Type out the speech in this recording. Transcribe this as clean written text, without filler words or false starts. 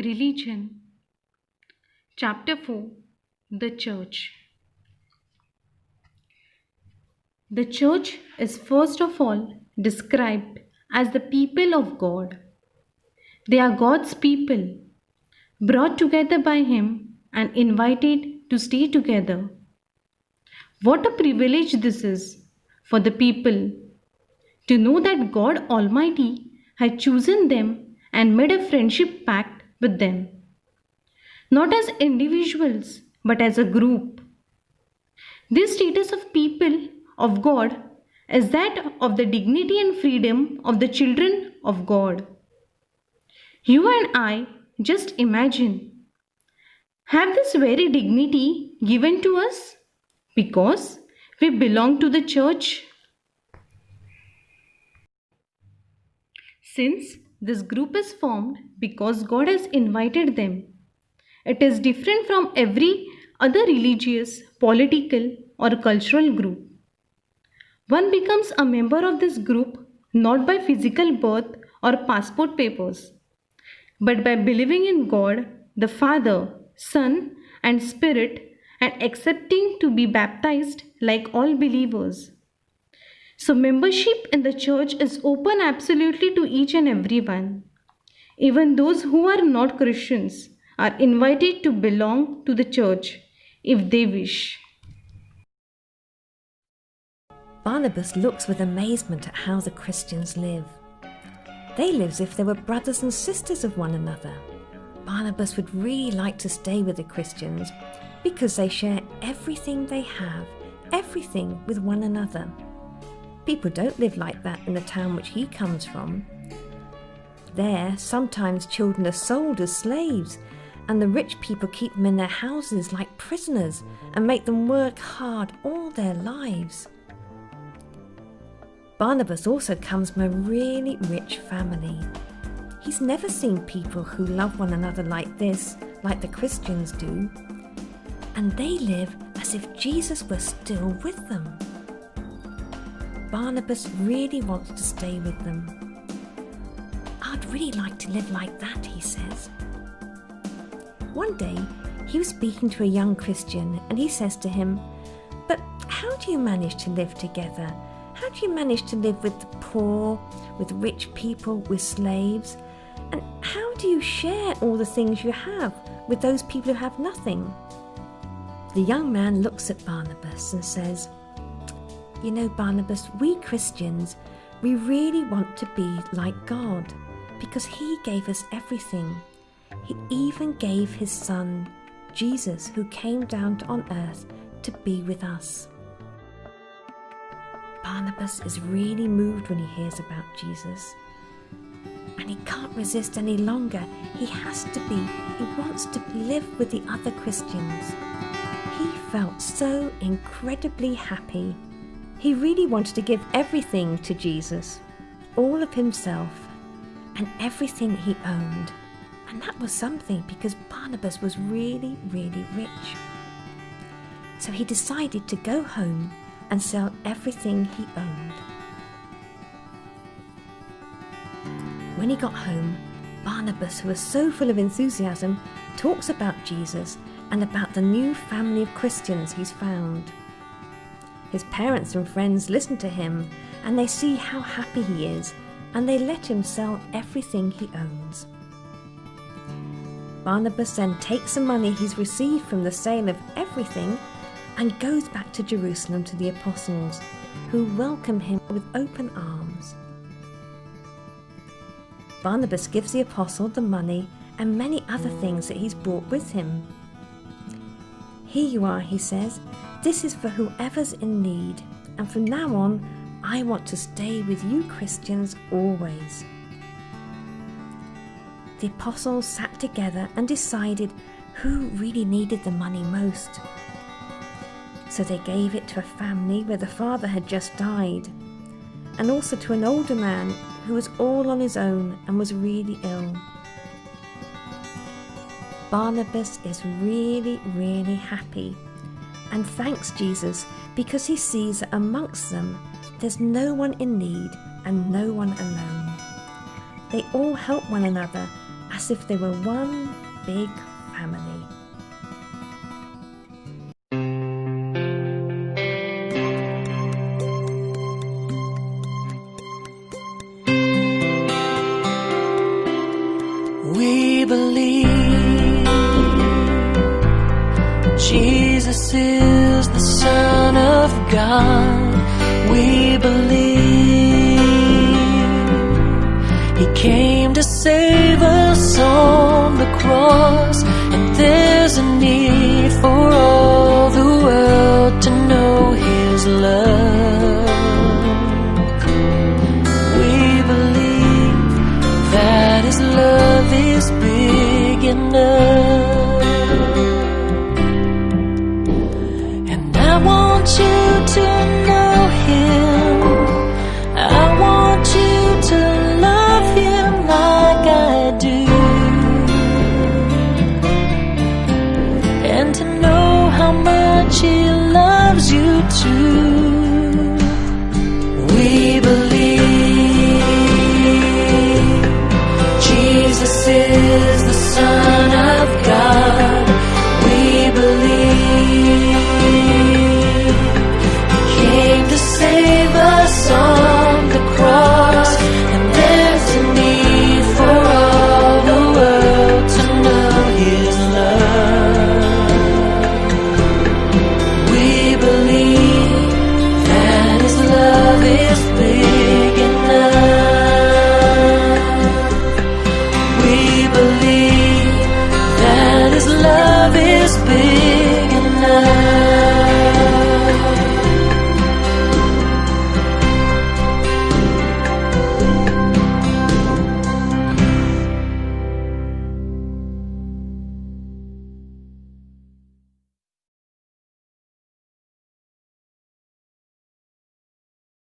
Religion. Chapter 4. The Church. The Church is first of all described as the people of God. They are God's people, brought together by Him and invited to stay together. What a privilege this is for the people to know that God Almighty had chosen them and made a friendship pact with them, not as individuals but as a group. This status of people of God is that of the dignity and freedom of the children of God. You and I just imagine have this very dignity given to us because we belong to the church. Since this group is formed because God has invited them, it is different from every other religious, political, or cultural group. One becomes a member of this group not by physical birth or passport papers, but by believing in God, the Father, Son, and Spirit, and accepting to be baptized like all believers. So, membership in the church is open absolutely to each and everyone. Even those who are not Christians are invited to belong to the church if they wish. Barnabas looks with amazement at how the Christians live. They live as if they were brothers and sisters of one another. Barnabas would really like to stay with the Christians because they share everything they have, everything with one another. People don't live like that in the town which he comes from. There, sometimes children are sold as slaves, and the rich people keep them in their houses like prisoners and make them work hard all their lives. Barnabas also comes from a really rich family. He's never seen people who love one another like this, like the Christians do. And they live as if Jesus was still with them. Barnabas really wants to stay with them. I'd really like to live like that, he says. One day, he was speaking to a young Christian and he says to him, "But how do you manage to live together? How do you manage to live with the poor, with rich people, with slaves? And how do you share all the things you have with those people who have nothing?" The young man looks at Barnabas and says, "You know, Barnabas, we Christians, we really want to be like God because He gave us everything. He even gave His Son, Jesus, who came down on earth to be with us." Barnabas is really moved when he hears about Jesus. And he can't resist any longer. He wants to live with the other Christians. He felt so incredibly happy. He really wanted to give everything to Jesus, all of himself and everything he owned. And that was something because Barnabas was really, really rich. So he decided to go home and sell everything he owned. When he got home, Barnabas, who was so full of enthusiasm, talks about Jesus and about the new family of Christians he's found. His parents and friends listen to him and they see how happy he is and they let him sell everything he owns. Barnabas then takes the money he's received from the sale of everything and goes back to Jerusalem to the apostles, who welcome him with open arms. Barnabas gives the apostle the money and many other things that he's brought with him. "Here you are," he says, "this is for whoever's in need, and from now on I want to stay with you Christians always." The apostles sat together and decided who really needed the money most. So they gave it to a family where the father had just died, and also to an older man who was all on his own and was really ill. Barnabas is really, really happy and thanks Jesus because he sees that amongst them there's no one in need and no one alone. They all help one another as if they were one big family. We believe Jesus is the Son of God. We believe He came to save us on the cross, and there's a need for all the world to know His love. We believe that His love is big enough, and I want you